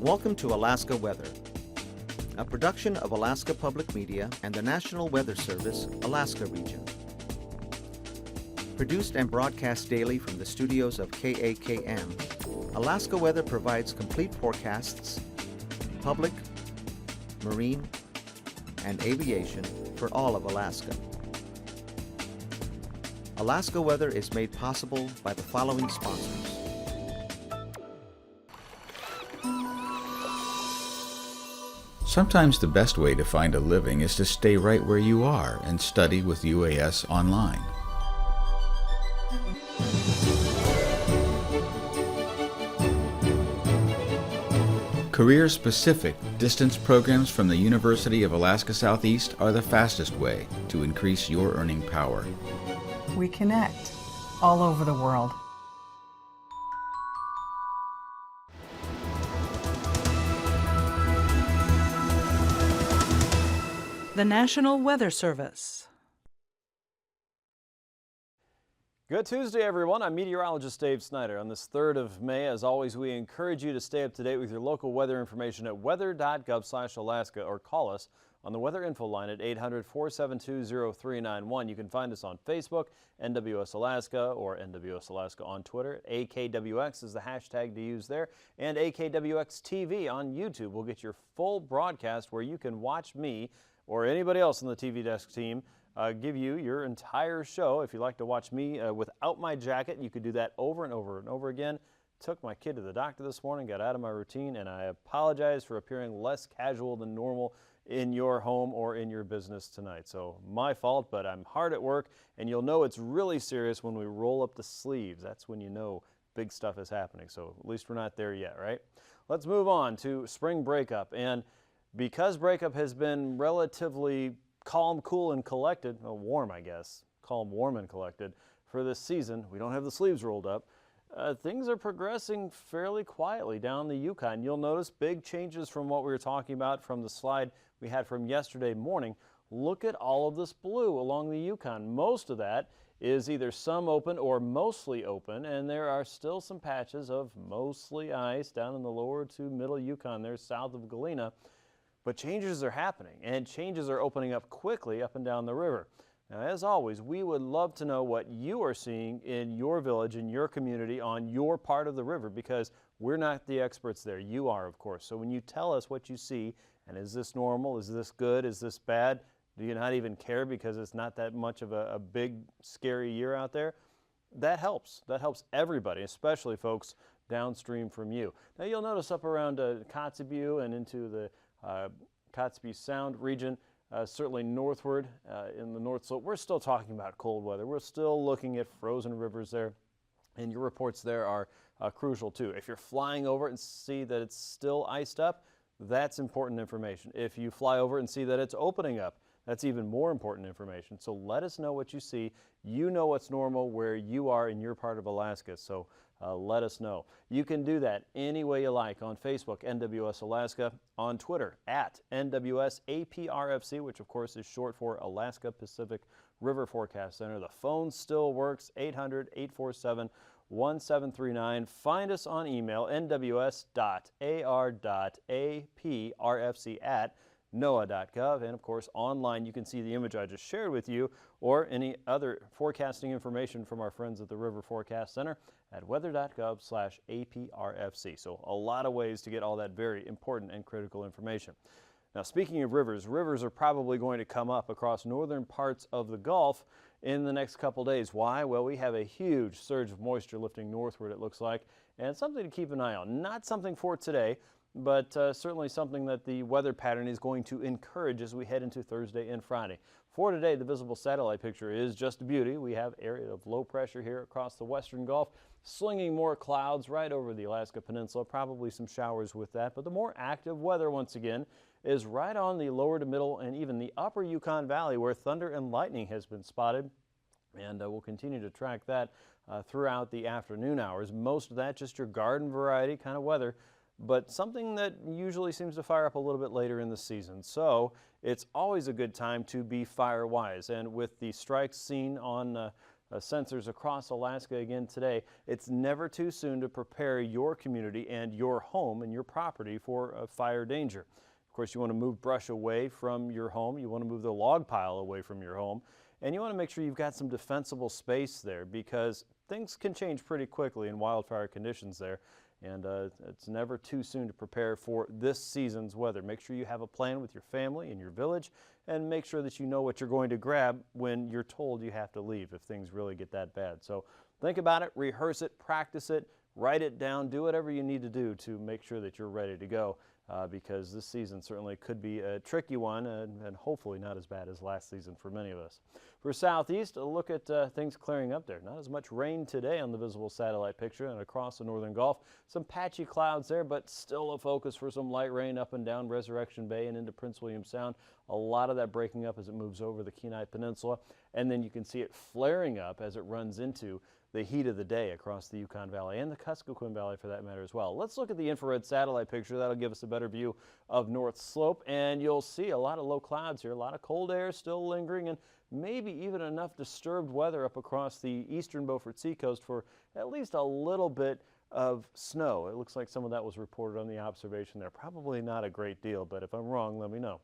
Welcome to Alaska Weather, a production of Alaska Public Media and the National Weather Service, Alaska Region. Produced and broadcast daily from the studios of KAKM, Alaska Weather provides complete forecasts, public, marine, and aviation for all of Alaska. Alaska Weather is made possible by the following sponsors. Sometimes the best way to find a living is to stay right where you are and study with UAS online. Career-specific distance programs from the University of Alaska Southeast are the fastest way to increase your earning power. We connect all over the world. The National Weather Service. Good Tuesday, everyone. I'm meteorologist Dave Snider. On this 3rd of May, as always, we encourage you to stay up to date with your local weather information at weather.gov/Alaska or call us on the weather info line at 800-472-0391. You can find us on Facebook, NWS Alaska, or NWS Alaska on Twitter. AKwx is the hashtag to use there, and AKwx TV on YouTube will get your full broadcast where you can watch me or anybody else on the TV desk team give you your entire show. If you'd like to watch me without my jacket, you could do that over and over and over again. Took my kid to the doctor this morning, got out of my routine, and I apologize for appearing less casual than normal in your home or in your business tonight. So my fault, but I'm hard at work, and you'll know it's really serious when we roll up the sleeves. That's when you know big stuff is happening. So at least we're not there yet, right? Let's move on to spring breakup. And because breakup has been relatively calm, cool, and collected, well, warm, I guess, calm, warm, and collected for this season, we don't have the sleeves rolled up. Things are progressing fairly quietly down the Yukon. You'll notice big changes from what we were talking about from the slide we had from yesterday morning. Look at all of this blue along the Yukon. Most of that is either some open or mostly open, and there are still some patches of mostly ice down in the lower to middle Yukon there south of Galena. But changes are happening, and changes are opening up quickly up and down the river. Now, as always, we would love to know what you are seeing in your village, in your community, on your part of the river, because we're not the experts there. You are, of course. So when you tell us what you see, and is this normal, is this good, is this bad, do you not even care because it's not that much of a big, scary year out there? That helps. That helps everybody, especially folks downstream from you. Now, you'll notice up around Kotzebue and into the Kotzebue Sound region, certainly northward in the North Slope, we're still talking about cold weather. We're still looking at frozen rivers there, and your reports there are crucial too. If you're flying over it and see that it's still iced up, that's important information. If you fly over and see that it's opening up, that's even more important information. So let us know what you see. You know what's normal where you are in your part of Alaska, so let us know. You can do that any way you like on Facebook, NWS Alaska, on Twitter, at NWS APRFC, which of course is short for Alaska Pacific River Forecast Center. The phone still works, 800-847-1739. Find us on email, nws.ar.aprfc@noaa.gov, and of course online you can see the image I just shared with you or any other forecasting information from our friends at the River Forecast Center at weather.gov/aprfc. So a lot of ways to get all that very important and critical information. Now, speaking of rivers, rivers are probably going to come up across northern parts of the Gulf in the next couple days. Why? Well, we have a huge surge of moisture lifting northward, it looks like, and something to keep an eye on. Not something for today, but certainly something that the weather pattern is going to encourage as we head into Thursday and Friday. For today, the visible satellite picture is just a beauty. We have area of low pressure here across the western Gulf, slinging more clouds right over the Alaska Peninsula, probably some showers with that. But the more active weather, once again, is right on the lower to middle and even the upper Yukon Valley, where thunder and lightning has been spotted. And we'll continue to track that throughout the afternoon hours. Most of that just your garden variety kind of weather, but something that usually seems to fire up a little bit later in the season. So it's always a good time to be fire wise. And with the strikes seen on sensors across Alaska again today. It's never too soon to prepare your community and your home and your property for fire danger. Of course, you want to move brush away from your home. You want to move the log pile away from your home. And you want to make sure you've got some defensible space there, because things can change pretty quickly in wildfire conditions there. And it's never too soon to prepare for this season's weather. Make sure you have a plan with your family and your village, and make sure that you know what you're going to grab when you're told you have to leave if things really get that bad. So think about it, rehearse it, practice it, write it down, do whatever you need to do to make sure that you're ready to go, because this season certainly could be a tricky one, and hopefully not as bad as last season for many of us. For Southeast, a look at things clearing up there. Not as much rain today on the visible satellite picture and across the northern Gulf. Some patchy clouds there, but still a focus for some light rain up and down Resurrection Bay and into Prince William Sound. A lot of that breaking up as it moves over the Kenai Peninsula, and then you can see it flaring up as it runs into the heat of the day across the Yukon Valley and the Kuskokwim Valley for that matter as well. Let's look at the infrared satellite picture. That'll give us a better view of North Slope, and you'll see a lot of low clouds here, a lot of cold air still lingering, and maybe even enough disturbed weather up across the eastern Beaufort Seacoast for at least a little bit of snow. It looks like some of that was reported on the observation there. Probably not a great deal, but if I'm wrong, let me know.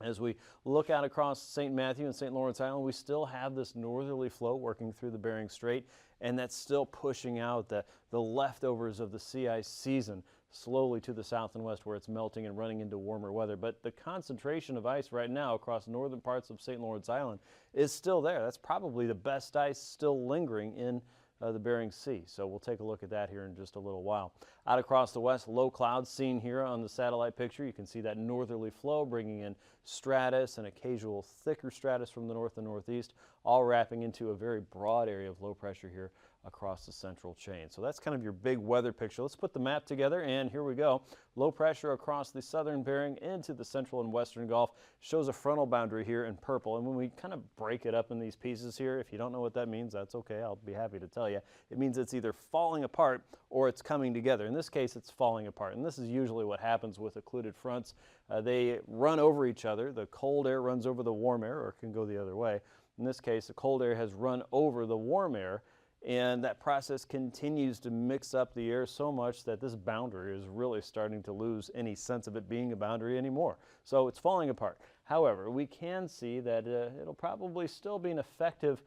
As we look out across St. Matthew and St. Lawrence Island, we still have this northerly flow working through the Bering Strait, and that's still pushing out the leftovers of the sea ice season slowly to the south and west, where it's melting and running into warmer weather. But the concentration of ice right now across northern parts of St. Lawrence Island is still there. That's probably the best ice still lingering in the Bering Sea. So we'll take a look at that here in just a little while. Out across the west, low clouds seen here on the satellite picture. You can see that northerly flow bringing in stratus and occasional thicker stratus from the north and northeast, all wrapping into a very broad area of low pressure here across the central chain. So that's kind of your big weather picture. Let's put the map together, and here we go. Low pressure across the southern Bering into the central and western Gulf shows a frontal boundary here in purple. And when we kind of break it up in these pieces here, if you don't know what that means, that's okay. I'll be happy to tell you. It means it's either falling apart or it's coming together. In this case, it's falling apart. And this is usually what happens with occluded fronts. They run over each other. The cold air runs over the warm air, or it can go the other way. In this case, the cold air has run over the warm air, and that process continues to mix up the air so much that this boundary is really starting to lose any sense of it being a boundary anymore. So it's falling apart. However, we can see that it'll probably still be an effective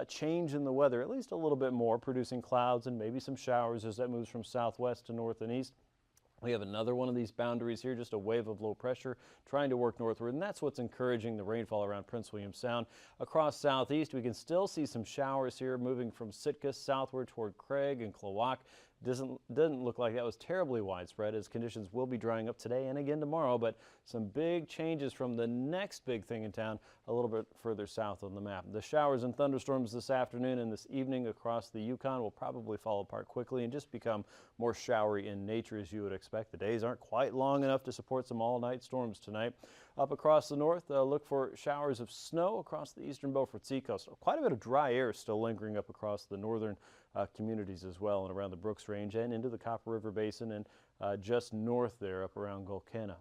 change in the weather, at least a little bit more, producing clouds and maybe some showers as that moves from southwest to north and east. We have another one of these boundaries here, just a wave of low pressure trying to work northward, and that's what's encouraging the rainfall around Prince William Sound. Across southeast, we can still see some showers here moving from Sitka southward toward Craig and Klawock. Doesn't look like that was terribly widespread, as conditions will be drying up today and again tomorrow, but some big changes from the next big thing in town a little bit further south on the map. The showers and thunderstorms this afternoon and this evening across the Yukon will probably fall apart quickly and just become more showery in nature, as you would expect. The days aren't quite long enough to support some all-night storms tonight. Up across the north, look for showers of snow across the eastern Beaufort Seacoast. Quite a bit of dry air still lingering up across the northern communities as well, and around the Brooks Range and into the Copper River Basin, and just north there up around Gulkena.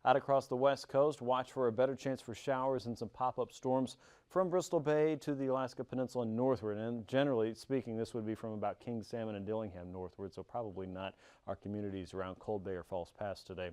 Out across the west coast, watch for a better chance for showers and some pop-up storms from Bristol Bay to the Alaska Peninsula northward. And generally speaking, this would be from about King Salmon and Dillingham northward, so probably not our communities around Cold Bay or False Pass today,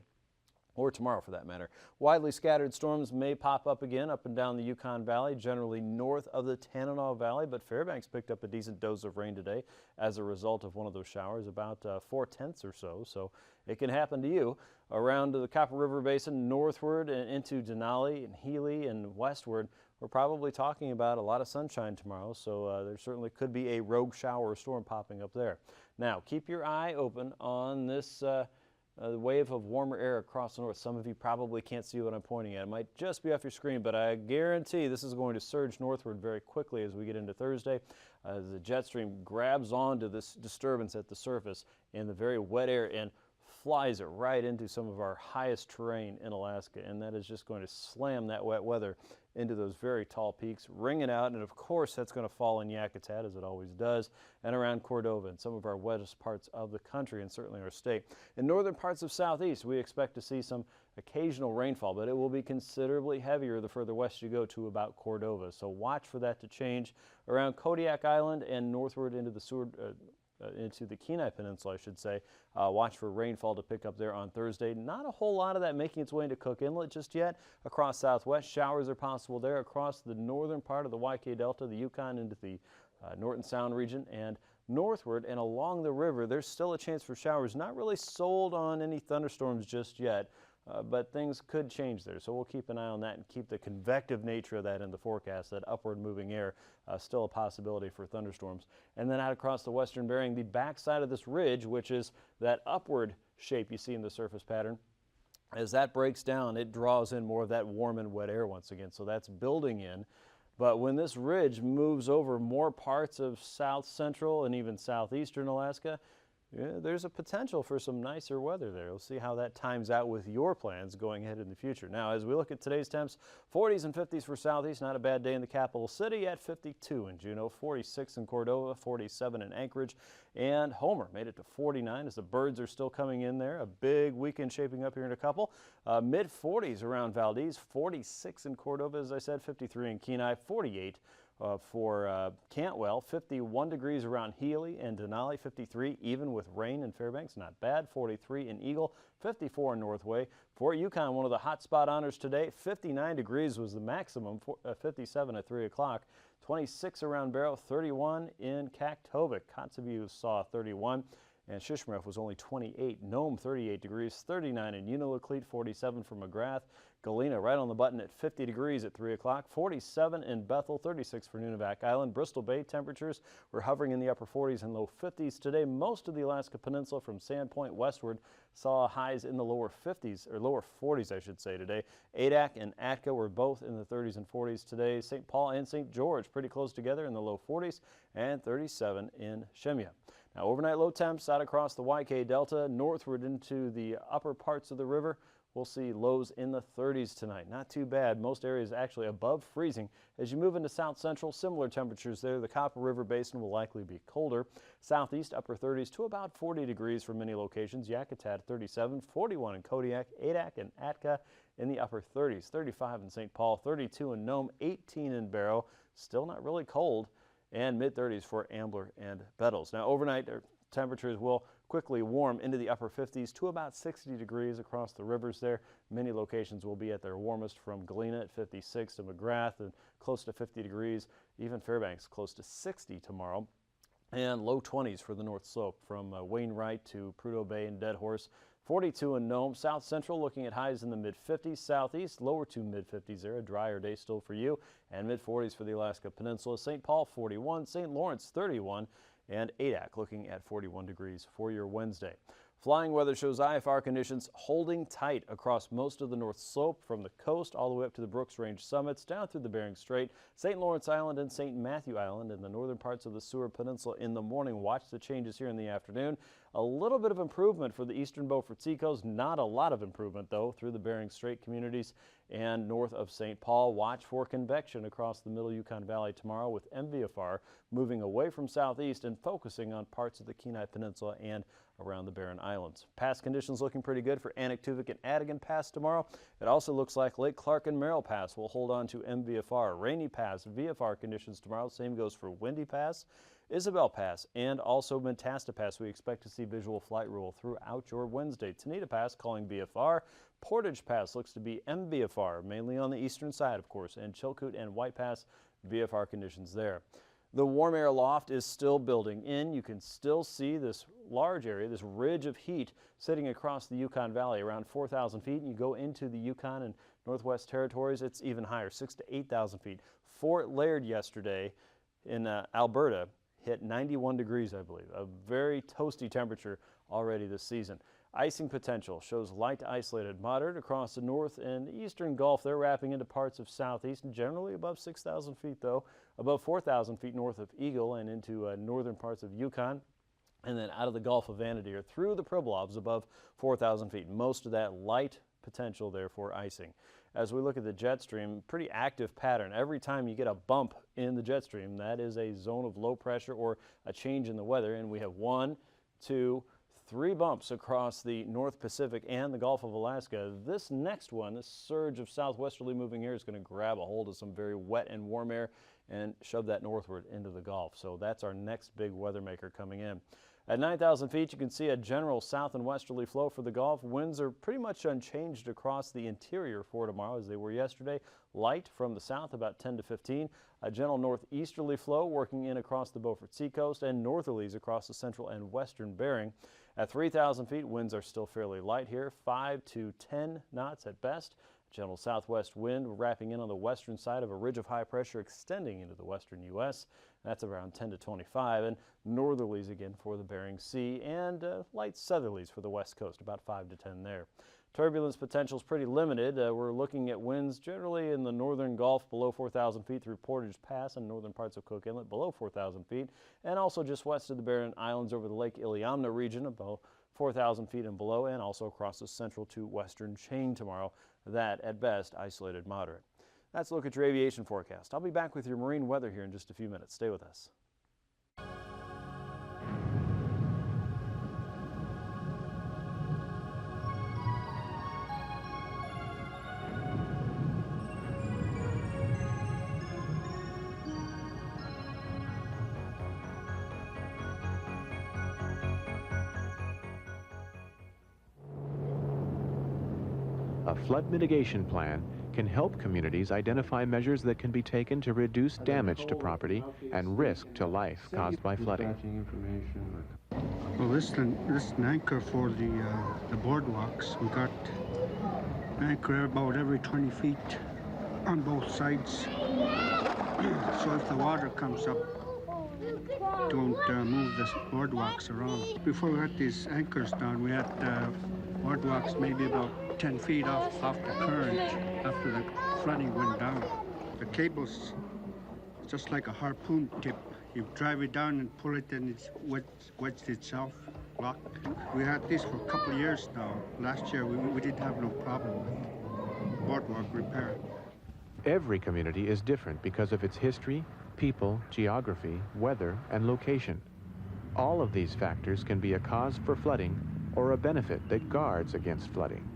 or tomorrow for that matter. Widely scattered storms may pop up again up and down the Yukon Valley, generally north of the Tanana Valley, but Fairbanks picked up a decent dose of rain today as a result of one of those showers, about 4/10 or so it can happen to you. Around the Copper River Basin northward and into Denali and Healy and westward, we're probably talking about a lot of sunshine tomorrow, so there certainly could be a rogue shower or storm popping up there. Now, keep your eye open on this the wave of warmer air across the north. Some of you probably can't see what I'm pointing at. It might just be off your screen, but I guarantee this is going to surge northward very quickly as we get into Thursday. As the jet stream grabs onto this disturbance at the surface in the very wet air and flies it right into some of our highest terrain in Alaska, and that is just going to slam that wet weather into those very tall peaks, ring it out, and of course that's going to fall in Yakutat, as it always does, and around Cordova and some of our wettest parts of the country and certainly our state. In northern parts of southeast, we expect to see some occasional rainfall, but it will be considerably heavier the further west you go to about Cordova. So watch for that to change around Kodiak Island and northward into the Seward, into the Kenai Peninsula, I should say. Watch for rainfall to pick up there on Thursday. Not a whole lot of that making its way into Cook Inlet just yet. Across southwest, showers are possible there across the northern part of the YK Delta, the Yukon into the Norton Sound region, and northward and along the river, there's still a chance for showers. Not really sold on any thunderstorms just yet, but things could change there. So we'll keep an eye on that and keep the convective nature of that in the forecast, that upward moving air, still a possibility for thunderstorms. And then out across the western Bering, the backside of this ridge, which is that upward shape you see in the surface pattern, as that breaks down, it draws in more of that warm and wet air once again. So that's building in. But when this ridge moves over more parts of south central and even southeastern Alaska, there's a potential for some nicer weather there. We'll see how that times out with your plans going ahead in the future. Now, as we look at today's temps, 40s and 50s for southeast. Not a bad day in the capital city at 52 in Juneau, 46 in Cordova, 47 in Anchorage, and Homer made it to 49 as the birds are still coming in there. A big weekend shaping up here in a couple. Mid-40s around Valdez, 46 in Cordova, as I said, 53 in Kenai, 48 for Cantwell, 51 degrees around Healy and Denali, 53 even with rain in Fairbanks, not bad, 43 in Eagle, 54 in Northway. For Yukon, one of the hot spot honors today, 59 degrees was the maximum, 57 at 3 o'clock, 26 around Barrow, 31 in Kaktovik. Kotzebue saw 31. And Shishmaref was only 28. Nome, 38 degrees, 39 in Unalakleet, 47 for McGrath. Galena right on the button at 50 degrees at 3 o'clock, 47 in Bethel, 36 for Nunivak Island. Bristol Bay temperatures were hovering in the upper 40s and low 50s today. Most of the Alaska Peninsula from Sandpoint westward saw highs in the lower 50s, or lower 40s, I should say, today. Adak and Atka were both in the 30s and 40s today. St. Paul and St. George pretty close together in the low 40s, and 37 in Shemya. Now, overnight low temps out across the YK Delta, northward into the upper parts of the river. We'll see lows in the 30s tonight. Not too bad. Most areas actually above freezing. As you move into south central, similar temperatures there. The Copper River Basin will likely be colder. Southeast, upper 30s to about 40 degrees for many locations. Yakutat 37, 41 in Kodiak, Adak and Atka in the upper 30s, 35 in St. Paul, 32 in Nome, 18 in Barrow. Still not really cold. And mid-30s for Ambler and Bettles. Now, overnight temperatures will quickly warm into the upper 50s to about 60 degrees across the rivers there. Many locations will be at their warmest, from Galena at 56 to McGrath and close to 50 degrees. Even Fairbanks close to 60 tomorrow. And low 20s for the North Slope from Wainwright to Prudhoe Bay and Dead Horse. 42 in Nome. South Central looking at highs in the mid-50s. Southeast, lower to mid-50s there. A drier day still for you. And mid-40s for the Alaska Peninsula. St. Paul, 41. St. Lawrence, 31. And Adak looking at 41 degrees for your Wednesday. Flying weather shows IFR conditions holding tight across most of the North Slope from the coast all the way up to the Brooks Range summits, down through the Bering Strait, St. Lawrence Island and St. Matthew Island in the northern parts of the Seward Peninsula in the morning. Watch the changes here in the afternoon. A little bit of improvement for the eastern Beaufort Seacoast. Not a lot of improvement, though, through the Bering Strait communities and north of St. Paul. Watch for convection across the middle Yukon Valley tomorrow, with MVFR moving away from southeast and focusing on parts of the Kenai Peninsula and around the Barren Islands. Pass conditions looking pretty good for Anaktuvik and Adigan Pass tomorrow. It also looks like Lake Clark and Merrill Pass will hold on to MVFR. Rainy Pass, VFR conditions tomorrow. Same goes for Windy Pass, Isabel Pass, and also Mentasta Pass. We expect to see visual flight rule throughout your Wednesday. Tanita Pass calling VFR. Portage Pass looks to be MVFR, mainly on the eastern side, of course, and Chilkoot and White Pass, VFR conditions there. The warm air loft is still building in. You can still see this large area, this ridge of heat sitting across the Yukon Valley around 4,000 feet. And you go into the Yukon and Northwest Territories, it's even higher, 6,000 to 8,000 feet. Fort Laird yesterday in Alberta hit 91 degrees, I believe. A very toasty temperature already this season. Icing potential shows light to isolated moderate across the north and eastern Gulf. They're wrapping into parts of southeast and generally above 6,000 feet, though. Above 4,000 feet north of Eagle and into northern parts of Yukon. And then out of the Gulf of Vanity or through the Pribilofs above 4,000 feet. Most of that light potential there for icing. As we look at the jet stream, pretty active pattern. Every time you get a bump in the jet stream, that is a zone of low pressure or a change in the weather. And we have 1, 2, 3 bumps across the North Pacific and the Gulf of Alaska. This next one, this surge of southwesterly moving air, is going to grab a hold of some very wet and warm air and shove that northward into the Gulf. So that's our next big weather maker coming in. At 9,000 feet, you can see a general south and westerly flow for the Gulf. Winds are pretty much unchanged across the interior for tomorrow as they were yesterday. Light from the south, about 10 to 15. A gentle northeasterly flow working in across the Beaufort Seacoast, and northerlies across the central and western Bering. At 3,000 feet, winds are still fairly light here, 5 to 10 knots at best. Gentle southwest wind wrapping in on the western side of a ridge of high pressure extending into the western U.S. That's around 10 to 25, and northerlies again for the Bering Sea, and light southerlies for the west coast, about 5 to 10 there. Turbulence potential is pretty limited. We're looking at winds generally in the northern Gulf below 4,000 feet through Portage Pass and northern parts of Cook Inlet below 4,000 feet, and also just west of the Barren Islands over the Lake Iliamna region above 4,000 feet and below, and also across the central to western chain tomorrow. That, at best, isolated moderate. That's a look at your aviation forecast. I'll be back with your marine weather here in just a few minutes. Stay with us. A flood mitigation plan can help communities identify measures that can be taken to reduce damage to property and risk to life caused by flooding. Well, this is an anchor for the boardwalks. We got an anchor about every 20 feet on both sides. So if the water comes up, don't move the boardwalks around. Before we had these anchors down, we had boardwalks maybe about 10 feet off the current after the flooding went down. The cable's just like a harpoon tip. You drive it down and pull it and it's wedged itself, locked. We had this for a couple of years now. Last year we didn't have no problem with boardwalk repair. Every community is different because of its history, people, geography, weather, and location. All of these factors can be a cause for flooding or a benefit that guards against flooding.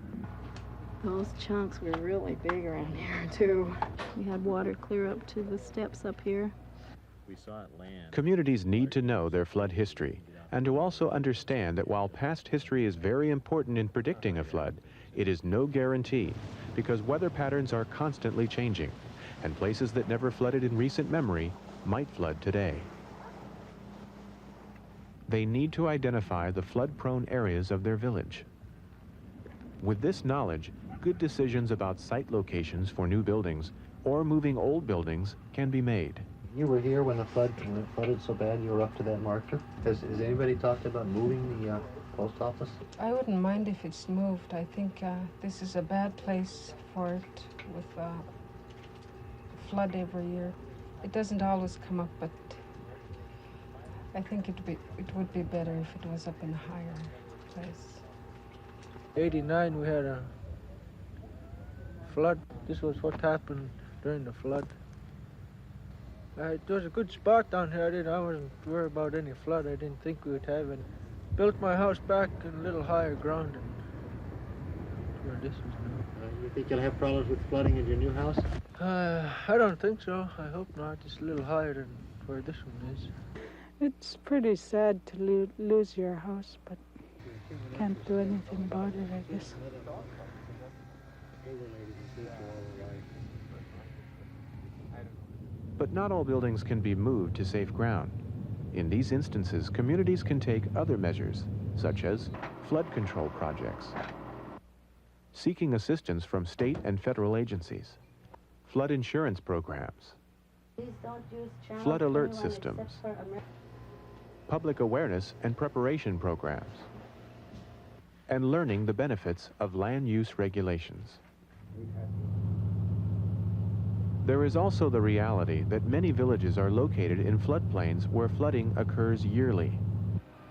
Those chunks were really big around here, too. We had water clear up to the steps up here. We saw it land. Communities need to know their flood history and to also understand that while past history is very important in predicting a flood, it is no guarantee because weather patterns are constantly changing, and places that never flooded in recent memory might flood today. They need to identify the flood-prone areas of their village. With this knowledge, good decisions about site locations for new buildings or moving old buildings can be made. You were here when it flooded so bad you were up to that marker. Has anybody talked about moving the post office? I wouldn't mind if it's moved. I think this is a bad place for it with flood every year. It doesn't always come up, but I think it would be better if it was up in a higher place. 89 we had a flood. This was what happened during the flood. It was a good spot down here. I wasn't worried about any flood. I didn't think we would have it. Built my house back in a little higher ground where this is now. You think you'll have problems with flooding in your new house? I don't think so. I hope not. It's a little higher than where this one is. It's pretty sad to lose your house, but can't do anything about it, I guess. But not all buildings can be moved to safe ground. In these instances, communities can take other measures, such as flood control projects, seeking assistance from state and federal agencies, flood insurance programs, flood alert systems, public awareness and preparation programs, and learning the benefits of land use regulations. There is also the reality that many villages are located in floodplains where flooding occurs yearly.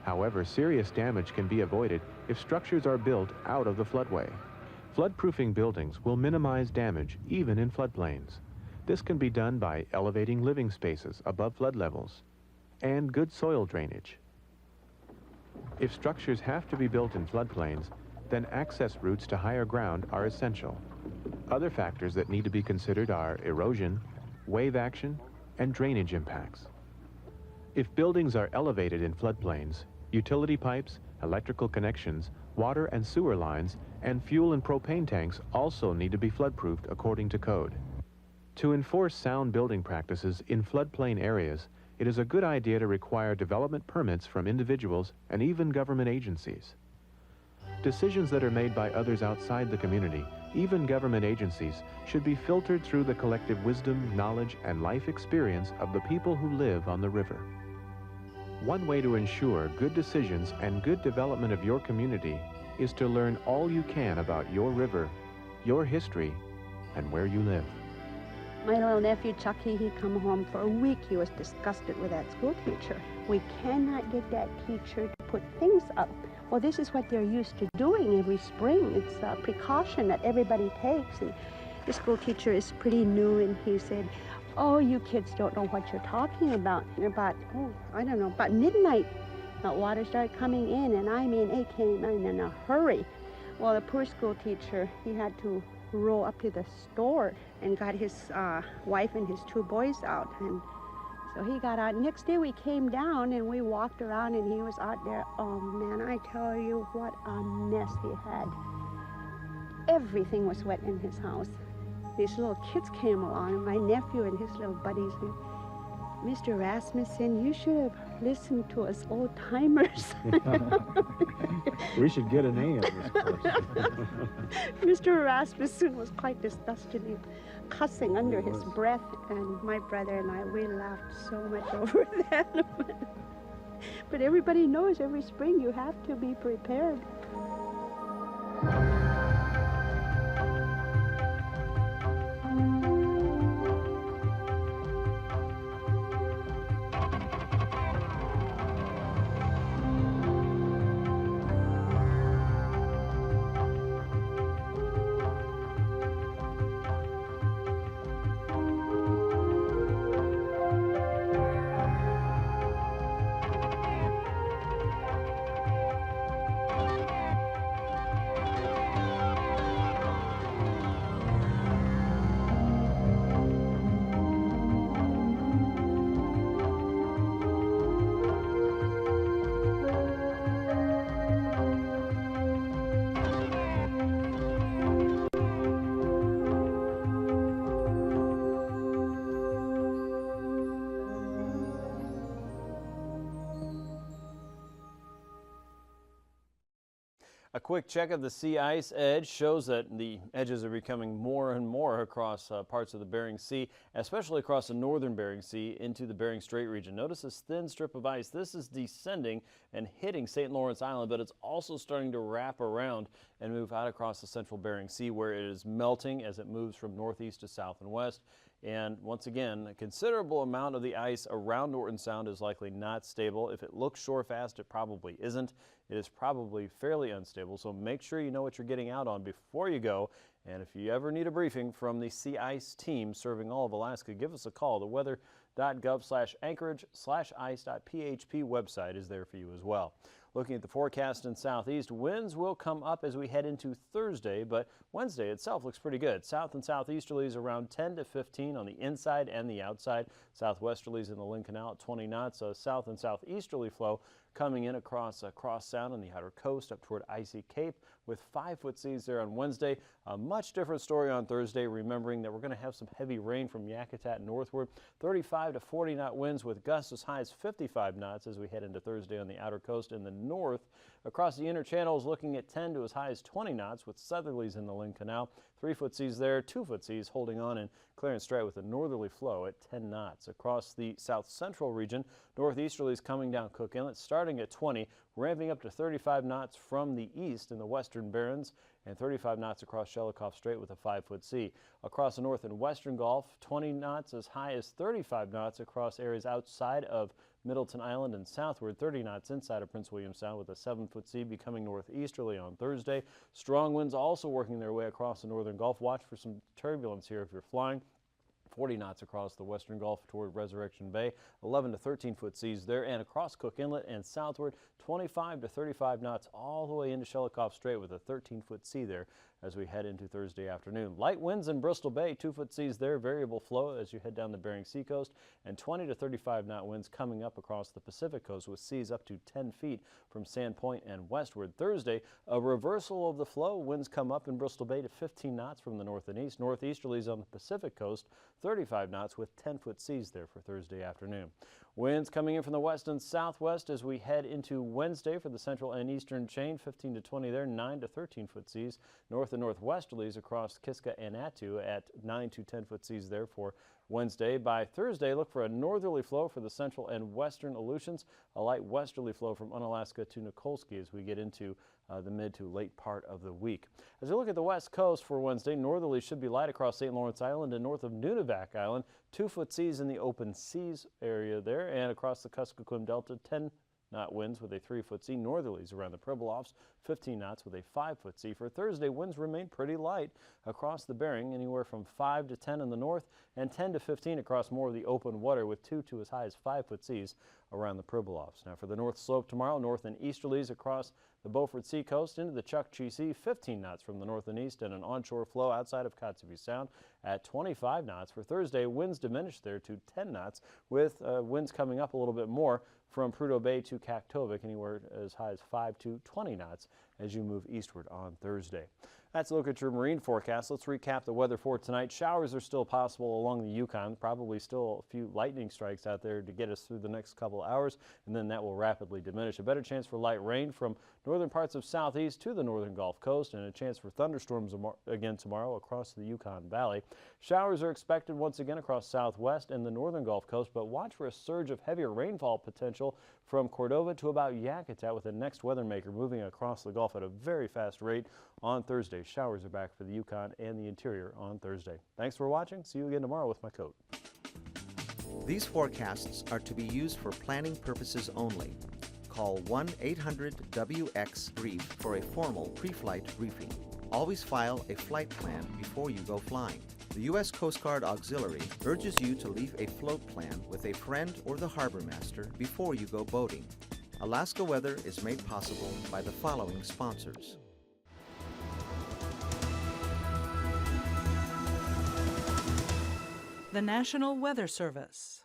However, serious damage can be avoided if structures are built out of the floodway. Floodproofing buildings will minimize damage even in floodplains. This can be done by elevating living spaces above flood levels and good soil drainage. If structures have to be built in floodplains, then access routes to higher ground are essential. Other factors that need to be considered are erosion, wave action, and drainage impacts. If buildings are elevated in floodplains, utility pipes, electrical connections, water and sewer lines, and fuel and propane tanks also need to be floodproofed according to code. To enforce sound building practices in floodplain areas, it is a good idea to require development permits from individuals and even government agencies. Decisions that are made by others outside the community, even government agencies, should be filtered through the collective wisdom, knowledge, and life experience of the people who live on the river. One way to ensure good decisions and good development of your community is to learn all you can about your river, your history, and where you live. My little nephew Chucky, he come home for a week. He was disgusted with that school teacher. We cannot get that teacher to put things up. Well, this is what they're used to doing every spring. It's a precaution that everybody takes. And the school teacher is pretty new, and he said, "Oh, you kids don't know what you're talking about." And about, I don't know, about midnight, the water started coming in, and I mean, it came in a hurry. Well, the poor school teacher, he had to roll up to the store and got his wife and his 2 boys out. And so he got out. Next day we came down and we walked around, and he was out there. Oh man, I tell you what a mess he had. Everything was wet in his house. These little kids came along, and my nephew and his little buddies. Mr. Rasmussen, you should have listened to us old timers. We should get an A on this course. Mr. Rasmussen was quite disgusted, cussing under his breath, and my brother and I, we laughed so much over that. But everybody knows every spring you have to be prepared. A quick check of the sea ice edge shows that the edges are becoming more and more across parts of the Bering Sea, especially across the northern Bering Sea into the Bering Strait region. Notice this thin strip of ice. This is descending and hitting St. Lawrence Island, but it's also starting to wrap around and move out across the central Bering Sea, where it is melting as it moves from northeast to south and west. And once again, a considerable amount of the ice around Norton Sound is likely not stable. If it looks shore fast, it probably isn't. It is probably fairly unstable, so make sure you know what you're getting out on before you go. And if you ever need a briefing from the Sea Ice team serving all of Alaska, give us a call. The weather.gov/anchorage/ice.php website is there for you as well. Looking at the forecast in southeast, winds will come up as we head into Thursday, but Wednesday itself looks pretty good. South and southeasterlies around 10 to 15 on the inside and the outside. Southwesterlies in the Lynn Canal at 20 knots. South and southeasterly flow coming in across Cross Sound on the outer coast up toward Icy Cape with 5-foot seas there on Wednesday. A much different story on Thursday, remembering that we're going to have some heavy rain from Yakutat northward. 35 to 40 knot winds with gusts as high as 55 knots as we head into Thursday on the outer coast in the north. Across the inner channels looking at 10 to as high as 20 knots with southerlies in the Lynn Canal. 3-foot seas there, 2-foot seas holding on in Clarence Strait with a northerly flow at 10 knots. Across the south central region, northeasterlies coming down Cook Inlet starting at 20, ramping up to 35 knots from the east in the western Barrens and 35 knots across Shelikof Strait with a 5-foot sea. Across the north and western Gulf, 20 knots as high as 35 knots across areas outside of Middleton Island and southward, 30 knots inside of Prince William Sound with a 7-foot sea becoming northeasterly on Thursday. Strong winds also working their way across the northern Gulf. Watch for some turbulence here if you're flying. 40 knots across the western Gulf toward Resurrection Bay, 11 to 13 foot seas there, and across Cook Inlet and southward, 25 to 35 knots all the way into Shelikof Strait with a 13-foot sea there as we head into Thursday afternoon. Light winds in Bristol Bay, 2-foot seas there, variable flow as you head down the Bering Sea coast, and 20 to 35 knot winds coming up across the Pacific coast with seas up to 10 feet from Sand Point and westward. Thursday, a reversal of the flow. Winds come up in Bristol Bay to 15 knots from the north and east. Northeasterlies on the Pacific coast, 35 knots with 10-foot seas there for Thursday afternoon. Winds coming in from the west and southwest as we head into Wednesday for the central and eastern chain, 15 to 20 there, 9 to 13-foot seas. North and northwesterlies across Kiska and Attu at 9 to 10-foot seas there for Wednesday. By Thursday, look for a northerly flow for the central and western Aleutians, a light westerly flow from Unalaska to Nikolsky as we get into the mid to late part of the week. As we look at the west coast for Wednesday, northerly should be light across St. Lawrence Island and north of Nunivak Island, 2-foot seas in the open seas area there, and across the Kuskokwim Delta, 10-knot winds with a 3-foot sea. Northerlies around the Pribilofs, 15 knots with a 5-foot sea. For Thursday, winds remain pretty light across the Bering, anywhere from 5 to 10 in the north and 10 to 15 across more of the open water with 2 to as high as 5-foot seas around the Pribilofs. Now for the north slope tomorrow, north and easterlies across the Beaufort Sea coast into the Chukchi Sea, 15 knots from the north and east, and an onshore flow outside of Kotzebue Sound at 25 knots. For Thursday, winds diminish there to 10 knots with winds coming up a little bit more from Prudhoe Bay to Kaktovik, anywhere as high as 5 to 20 knots as you move eastward on Thursday. That's a look at your marine forecast. Let's recap the weather for tonight. Showers are still possible along the Yukon. Probably still a few lightning strikes out there to get us through the next couple hours, and then that will rapidly diminish. A better chance for light rain from northern parts of southeast to the northern Gulf Coast, and a chance for thunderstorms again tomorrow across the Yukon Valley. Showers are expected once again across southwest and the northern Gulf Coast, but watch for a surge of heavier rainfall potential from Cordova to about Yakutat, with the next weather maker moving across the Gulf at a very fast rate on Thursday. Showers are back for the Yukon and the interior on Thursday. Thanks for watching. See you again tomorrow with my coat. These forecasts are to be used for planning purposes only. Call 1-800-WX-BRIEF for a formal pre-flight briefing. Always file a flight plan before you go flying. The U.S. Coast Guard Auxiliary urges you to leave a float plan with a friend or the harbor master before you go boating. Alaska Weather is made possible by the following sponsors. The National Weather Service.